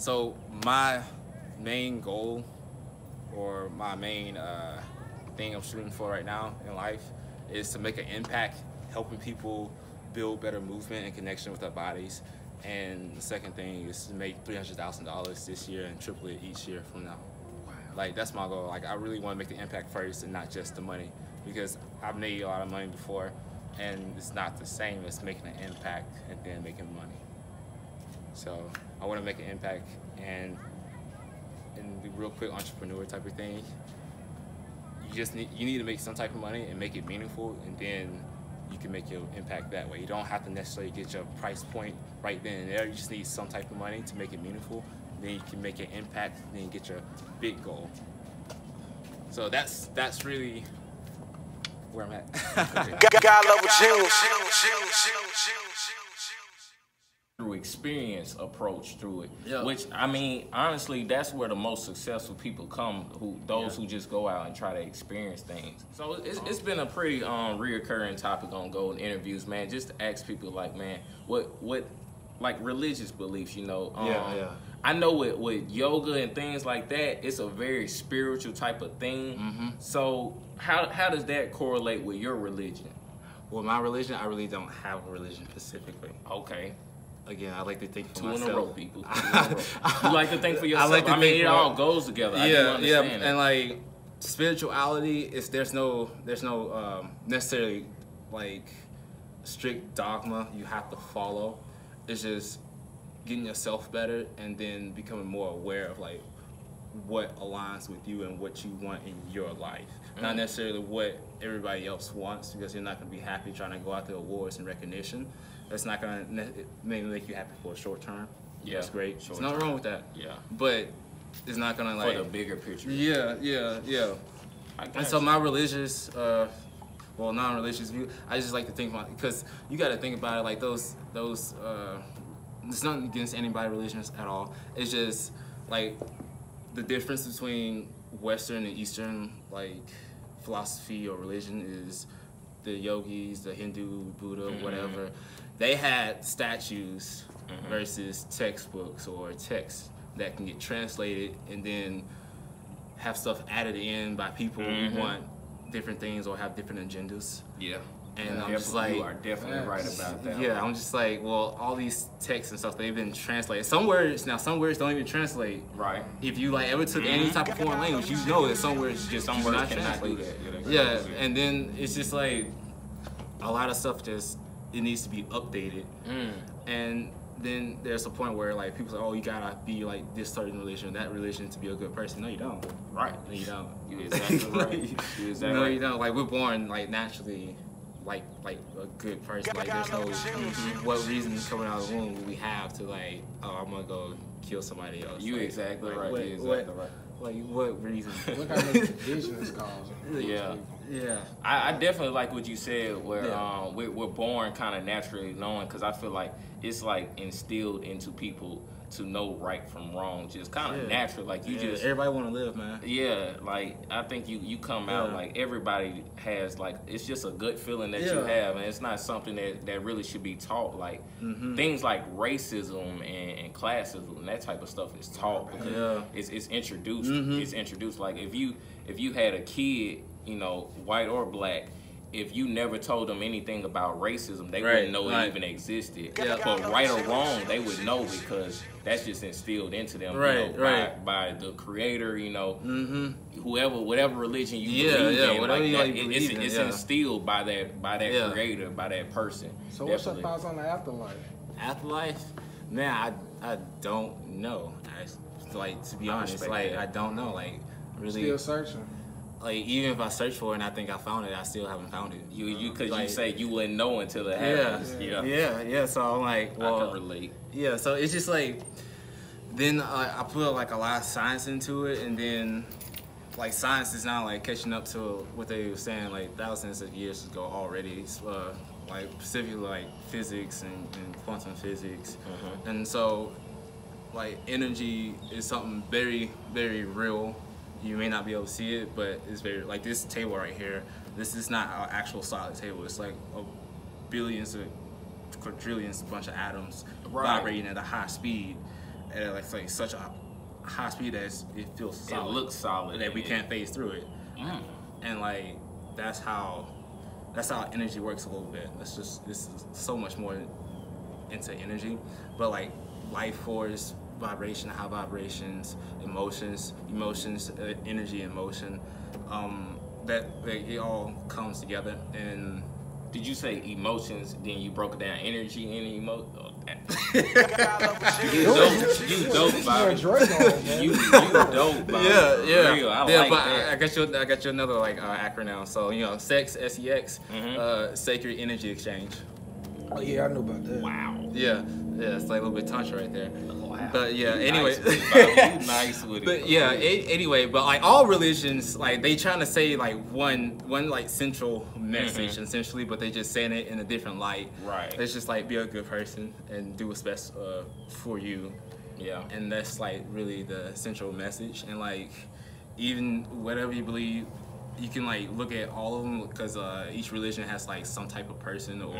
So my main goal, or my main thing I'm shooting for right now in life, is to make an impact, helping people build better movement and connection with their bodies. And the second thing is to make $300,000 this year and triple it each year from now. Wow. Like, that's my goal. Like, I really want to make the impact first and not just the money, because I've made a lot of money before, and it's not the same as making an impact and then making money. So I want to make an impact and the real quick entrepreneur type of thing. You need to make some type of money and make it meaningful, and then you can make your impact that way. You don't have to necessarily get your price point right then and there. You just need some type of money to make it meaningful. Then you can make an impact, and then you get your big goal. So that's really where I'm at. God level June. Through experience approach through it, Yeah. which I mean, honestly, that's where the most successful people come. Who just go out and try to experience things. So it's been a pretty reoccurring topic on Golden Interviews, man. Just to ask people like, man, what like religious beliefs, you know? Yeah. I know with yoga and things like that, it's a very spiritual type of thing. Mm-hmm. So how does that correlate with your religion? Well, my religion, I really don't have a religion specifically. Okay. Again, I like to think for Two myself. in a row, people. 2 in a row. You like to think for yourself. I like to mean, think it for- all goes together. I do understand that. And like spirituality is there's no necessarily like strict dogma you have to follow. It's just getting yourself better and then becoming more aware of like what aligns with you and what you want in your life. Not necessarily what everybody else wants, because you're not going to be happy trying to go after awards and recognition. That's not going to maybe make you happy for a short term. Yeah, that's great. short There's nothing wrong with that. Yeah. But it's not going to like... For the bigger picture. Yeah. And so my religious, non-religious view, I just like to think about, because you got to think about it like those. It's nothing against anybody's religions at all. It's just like the difference between Western and Eastern like philosophy or religion is the yogis, the Hindu, Buddha, whatever. They had statues versus textbooks or texts that can get translated and then have stuff added in by people who want different things or have different agendas. Yeah. And I'm just like, you are definitely right about that. yeah, I'm just like, well, all these texts and stuff, they've been translated. Some words don't even translate. Right. If you like ever took any type of foreign language, you know that some words just Some do words not cannot do translate. that. Yeah, and then it's just like a lot of stuff it needs to be updated. And then there's a point where like people say, oh, you gotta be like this certain religion, that religion to be a good person. No, you don't. Right. No, you don't. You exactly right. You exactly No, right. you don't. Like, we're born like naturally like a good person. Like, there's no what reason coming out of the womb would we have to like, oh, I'm gonna go kill somebody else. You like, exactly like, right. What, You exactly right. Like, what reason? Look how many divisions causing. Yeah. Yeah. I definitely like what you said, where we're born kind of naturally knowing, because I feel like it's like instilled into people to know right from wrong, just kind of natural. Like you just everybody want to live, man. Yeah, like I think you come out like everybody has, like it's just a good feeling that you have, and it's not something that really should be taught. Like things like racism and classism and that type of stuff is taught because it's introduced. It's introduced. Like if you had a kid, you know, white or black, if you never told them anything about racism, they wouldn't know it even existed. But right or wrong, they would know, because that's just instilled into them, by the creator, you know, whatever religion you believe in, whatever like you that, like believe in, it's instilled by that creator, by that person. So what's your thoughts on the afterlife? Afterlife, man, I don't know. Like, to be honest, like I don't know. Like, really, Still searching. like even if I search for it and I think I found it, I still haven't found it. Because like, you say you wouldn't know until it happens. Yeah. So I'm like, well, I can relate. Yeah, so it's just like, then I put like a lot of science into it, and then like science is now like catching up to what they were saying like thousands of years ago already. Like specifically like physics and quantum physics, and so like energy is something very, very real. You may not be able to see it, but it's very, like this table right here, this is not an actual solid table. It's like billions of quadrillions, bunch of atoms vibrating at a high speed. at like such a high speed that it feels solid. It looks solid. That we can't phase through it. And like that's how energy works a little bit. This is so much more into energy, but like life force, vibration, high vibrations, emotions, energy, and motion. That it all comes together. And did you say emotions? Then you broke it down, energy and emotion. You dope, Bobby. You dope, Bobby. Yeah. Real. I like but that. I got you another like acronym. So sex, SEX, sacred energy exchange. Oh yeah, I know about that. Wow. Yeah, it's like a little bit touch right there. Wow. But yeah, anyway. Nice with it. But yeah, anyway, but like all religions, like they trying to say like one like central message essentially, but they just saying it in a different light. Right. It's just like be a good person and do what's best for you. Yeah. And that's like really the central message. And like even whatever you believe, you can like look at all of them because each religion has like some type of person, or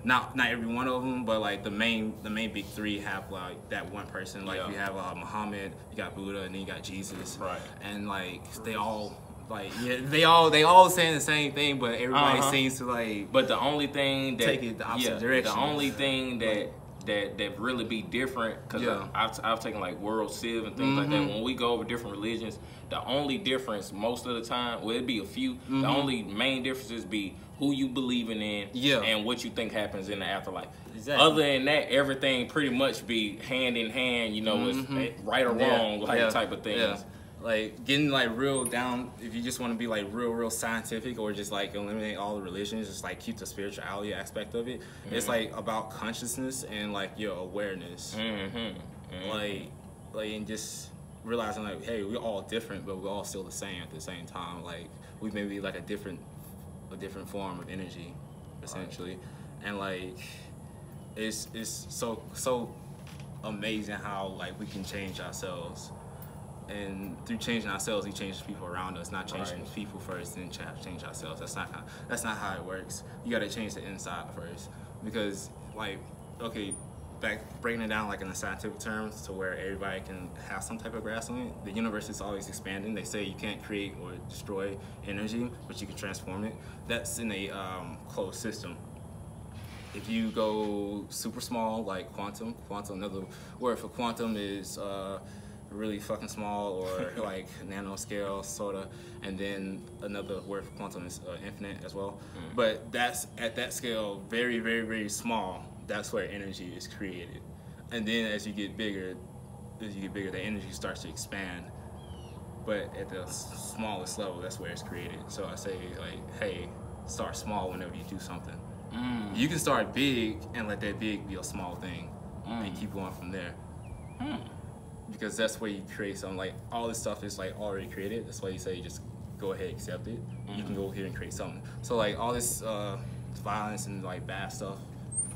not every one of them, but like the main big three have like that one person. Like you have Muhammad, you got Buddha, and then you got Jesus. Right. And like they all like they all saying the same thing, but everybody seems to like. But the only thing that take it the opposite direction. The only thing that really be different, because I've taken like World Civ and things like that. When we go over different religions, the only difference most of the time, well, it'd be a few. The only main differences be who you believing in and what you think happens in the afterlife. Exactly. Other than that, everything pretty much be hand in hand, with right or wrong type of things. Yeah. Like getting like real down, if you just want to be like real scientific, or just like eliminate all the religions, just like keep the spirituality aspect of it. It's like about consciousness and like your awareness. Like and just realizing like, hey, we're all different, but we're all still the same at the same time. Like we may be like a different form of energy, essentially. And like it's so amazing how like we can change ourselves. And through changing ourselves, we change the people around us. Not changing people first, then change ourselves. That's not how it works. You got to change the inside first, because like breaking it down like in the scientific terms to where everybody can have some type of grasp on it. The universe is always expanding. They say you can't create or destroy energy, but you can transform it. That's in a closed system. If you go super small, like quantum, another word for quantum is really fucking small, or like nanoscale sorta, and then another word for quantum is infinite as well. But that's at that scale, very, very, very small. That's where energy is created. And then as you get bigger, the energy starts to expand. But at the smallest level, that's where it's created. So I say like, hey, start small whenever you do something. You can start big and let that big be a small thing, and keep going from there. Because that's where you create something. Like all this stuff is like already created. That's why you say just go ahead, accept it. You can go here and create something. So like all this violence and like bad stuff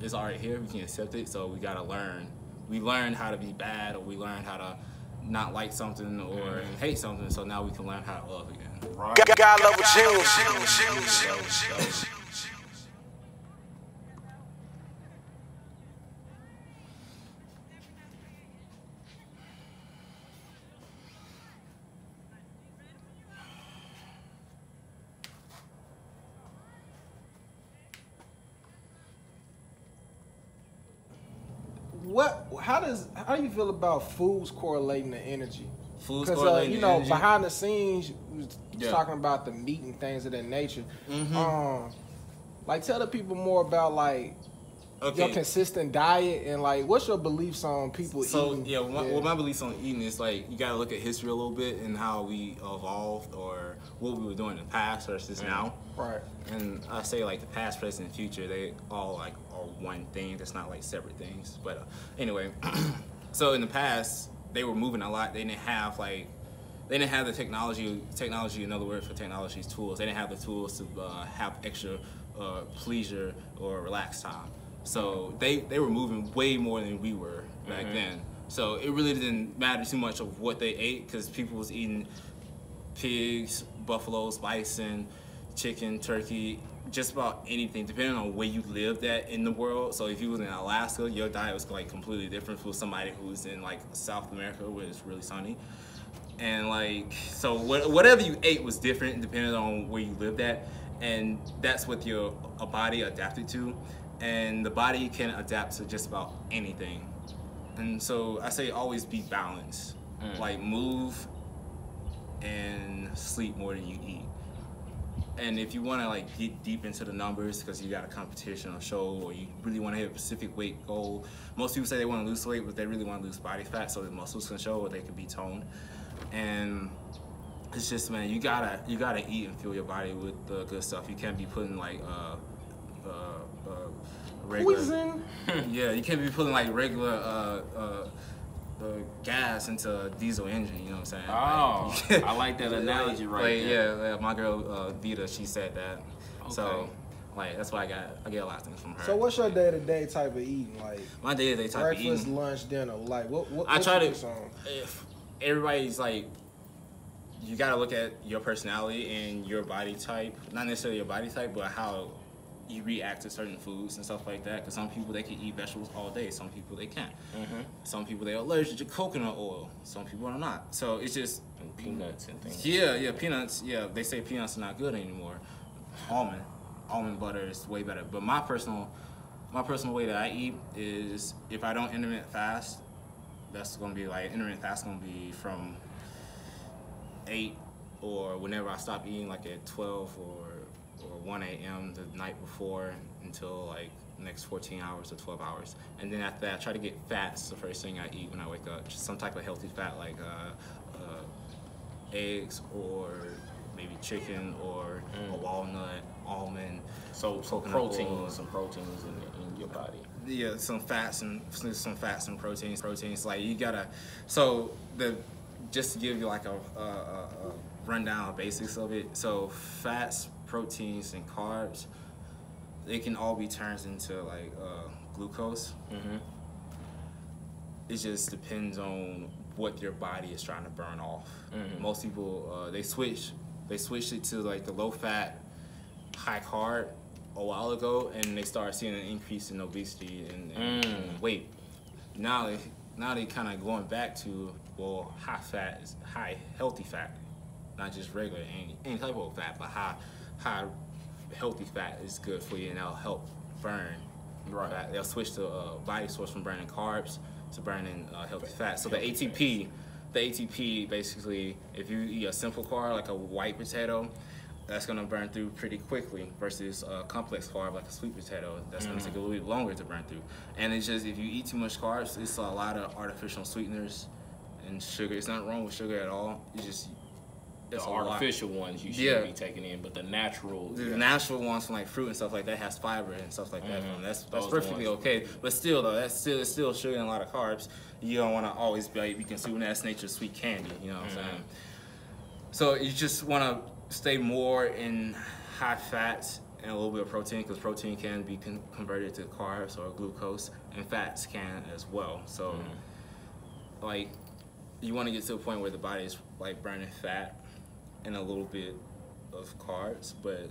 is already here. We can accept it. So we gotta learn. We learn how to be bad, or we learn how to not like something or hate something. So now we can learn how to love again. Right. God level Jews. How do you feel about foods correlating to energy? Foods correlating to energy? Behind the scenes, we was talking about the meat and things of that nature. Like tell the people more about like your consistent diet, and like what's your beliefs on people eating? Well, my beliefs on eating is like you gotta look at history a little bit and how we evolved, or what we were doing in the past versus now. Right. And I say like the past, present, and future, they all like are one thing. That's not like separate things. But anyway, so in the past they were moving a lot. They didn't have the technology. Another word for technology is tools. They didn't have the tools to have extra pleasure or relaxed time. So they were moving way more than we were back then. So it really didn't matter too much of what they ate, because people was eating pigs, buffaloes, bison, chicken, turkey, just about anything, depending on where you lived at in the world. So if you was in Alaska, your diet was like completely different from somebody who's in like South America where it's really sunny. And like, so whatever you ate was different depending on where you lived at, and that's what your body adapted to. And the body can adapt to just about anything. And so I say always be balanced. Like move and sleep more than you eat. And if you want to like get deep into the numbers because you got a competition or show, or you really want to hit a specific weight goal, most people say they want to lose weight, but they really want to lose body fat so the muscles can show or they can be toned. And it's just, man, you gotta eat and fuel your body with the good stuff. You can't be putting like regular poison. Yeah, you can't be putting like regular gas into a diesel engine, you know what I'm saying? Oh, like, I like that analogy right there. Yeah, my girl Vita, she said that. Okay. So, like, that's why I get a lot of things from her. So what's your day-to-day type of eating? Like my day-to-day type of eating? Breakfast, lunch, dinner. Like what I try to. on? If everybody's like, you gotta look at your personality and your body type. Not necessarily your body type, but how you react to certain foods and stuff like that. Because some people, they can eat vegetables all day. Some people, they can't. Some people, they're allergic to coconut oil. Some people are not. So it's just... And peanuts and things. Yeah, peanuts. Yeah, they say peanuts are not good anymore. Almond butter is way better. But my personal way that I eat is, if I don't intermittent fast, that's going to be like, intermittent fast going to be from 8 or whenever I stop eating, like at 12 or 1 a.m. the night before until like next 14 hours or 12 hours. And then after that, I try to get fats the first thing I eat when I wake up. Just some type of healthy fat like eggs or maybe chicken or a walnut, almond. So some proteins in your body. Yeah, some fats and proteins. Like you gotta, so just to give you like a rundown of basics of it. So fats, proteins, and carbs, they can all be turned into like glucose. It just depends on what your body is trying to burn off. Most people they switched it to like the low fat, high carb a while ago, and they started seeing an increase in obesity and weight. Now they kind of going back to, well, high healthy fat, not just regular any type of fat, but high healthy fat is good for you, and that'll help burn. Right. Fat. They'll switch the body source from burning carbs to burning healthy fat. So the ATP basically, if you eat a simple carb like a white potato, that's gonna burn through pretty quickly versus a complex carb like a sweet potato. That's gonna take a little bit longer to burn through. And it's just, if you eat too much carbs, it's a lot of artificial sweeteners and sugar. It's not wrong with sugar at all. It's just the artificial ones you shouldn't be taking in, but the natural ones from like fruit and stuff like that has fiber and stuff like that. That's perfectly okay. But still though, it's still sugar and a lot of carbs. You don't want to always be consuming that's nature's sweet candy. You know what I'm saying? So you just want to stay more in high fats and a little bit of protein, because protein can be converted to carbs or glucose, and fats can as well. So like, you want to get to a point where the body is like burning fat and a little bit of carbs, but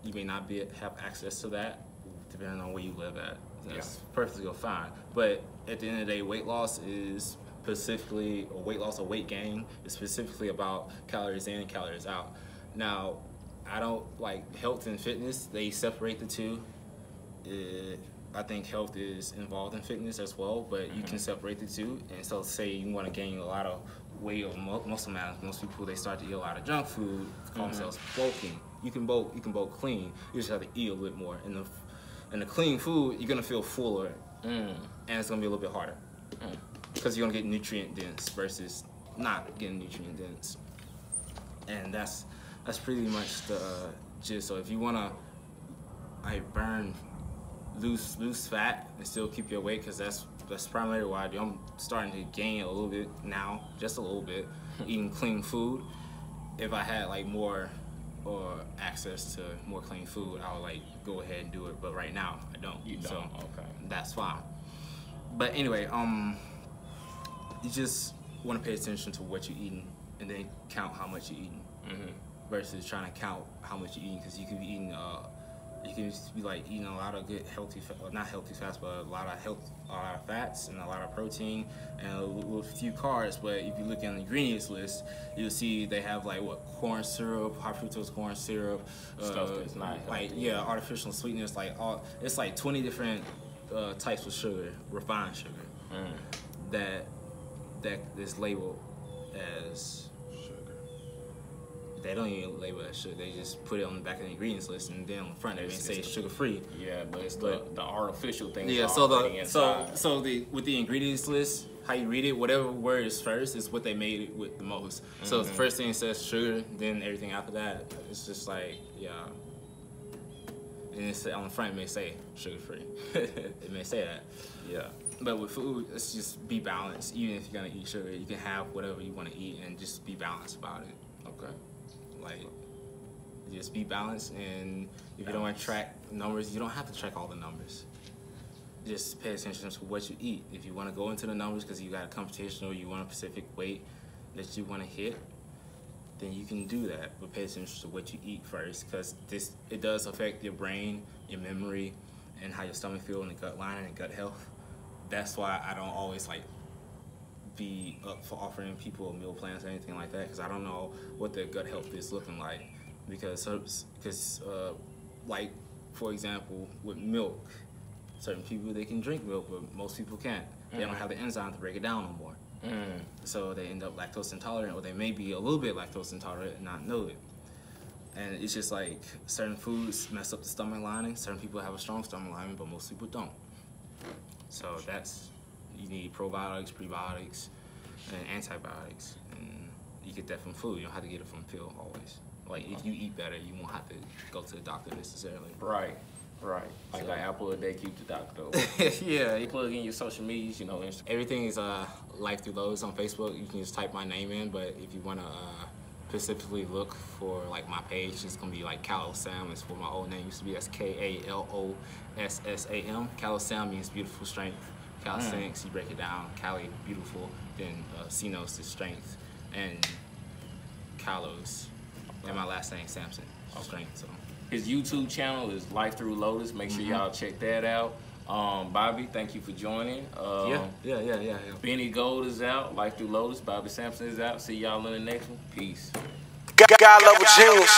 you may not have access to that depending on where you live at. That's perfectly fine. But at the end of the day, weight loss is specifically, or weight loss or weight gain is specifically about calories in and calories out. Now, I don't like health and fitness, they separate the two. I think health is involved in fitness as well, but you can separate the two. And so say you want to gain a lot of weight or muscle mass, most people, they start to eat a lot of junk food, call themselves bulking. You can bulk clean, you just have to eat a little bit more. And the clean food, you're gonna feel fuller, and it's gonna be a little bit harder. Because you're gonna get nutrient dense versus not getting nutrient dense. And that's pretty much the gist. So if you wanna lose fat and still keep your weight, because that's primarily what I do. I'm starting to gain a little bit now, just a little bit, eating clean food. If I had like more or access to more clean food, I would like go ahead and do it. But right now, I don't. You don't. So okay. That's fine. But anyway, you just want to pay attention to what you're eating and then count how much you're eating, versus trying to count how much you're eating, because you could be eating You can just be like eating a lot of good healthy, not healthy fats, but a lot of fats and a lot of protein and with a few carbs. But if you look at the ingredients list, you'll see they have like corn syrup, high fructose corn syrup, stuff that's not healthy. like artificial sweetness, it's like 20 different types of sugar, refined sugar, that is labeled as sugar. They don't even label it as sugar. They just put it on the back of the ingredients list, and then on the front they say it's sugar free. Yeah, but it's the artificial things. Yeah, with the ingredients list, how you read it, whatever word is first is what they made it with the most. So if the first thing says sugar, then everything after that, it's just like and it's on the front it may say sugar free. It may say that. Yeah. But with food, it's just be balanced. Even if you're gonna eat sugar, you can have whatever you want to eat and just be balanced about it. Okay. Like, just be balanced, and if you don't want to track numbers, you don't have to track all the numbers. Just pay attention to what you eat. If you want to go into the numbers because you got a competition or you want a specific weight that you want to hit, then you can do that. But pay attention to what you eat first, because it does affect your brain, your memory, and how your stomach feels, and the gut lining and gut health. That's why I don't always be up for offering people meal plans or anything like that, because I don't know what their gut health is looking like. Because like, for example, with milk, certain people, they can drink milk, but most people can't. They don't have the enzyme to break it down no more. So they end up lactose intolerant, or they may be a little bit lactose intolerant and not know it. And it's just like certain foods mess up the stomach lining. Certain people have a strong stomach lining, but most people don't. So you need probiotics, prebiotics, and antibiotics. And you get that from food. You don't have to get it from pill always. Like, if you eat better, you won't have to go to the doctor necessarily. Right. Like an apple a day keep the doctor over. Yeah. You plug in your social medias, Instagram. Everything is Lifethroughlotus on Facebook. You can just type my name in, but if you want to specifically look for like my page, it's gonna be like Kalosam. It's for my old name. Used to be Kalossam. Kalosam means beautiful strength. Calisthenics, you break it down. Kali, beautiful. Then Sinos is strength, and Kalos, and my last name Samson, strength. So his YouTube channel is Lifethroughlotus. Make sure y'all check that out. Bobby, thank you for joining. Yeah. Benny Gold is out. Lifethroughlotus. Bobby Sampson is out. See y'all in the next one. Peace. God level Jews.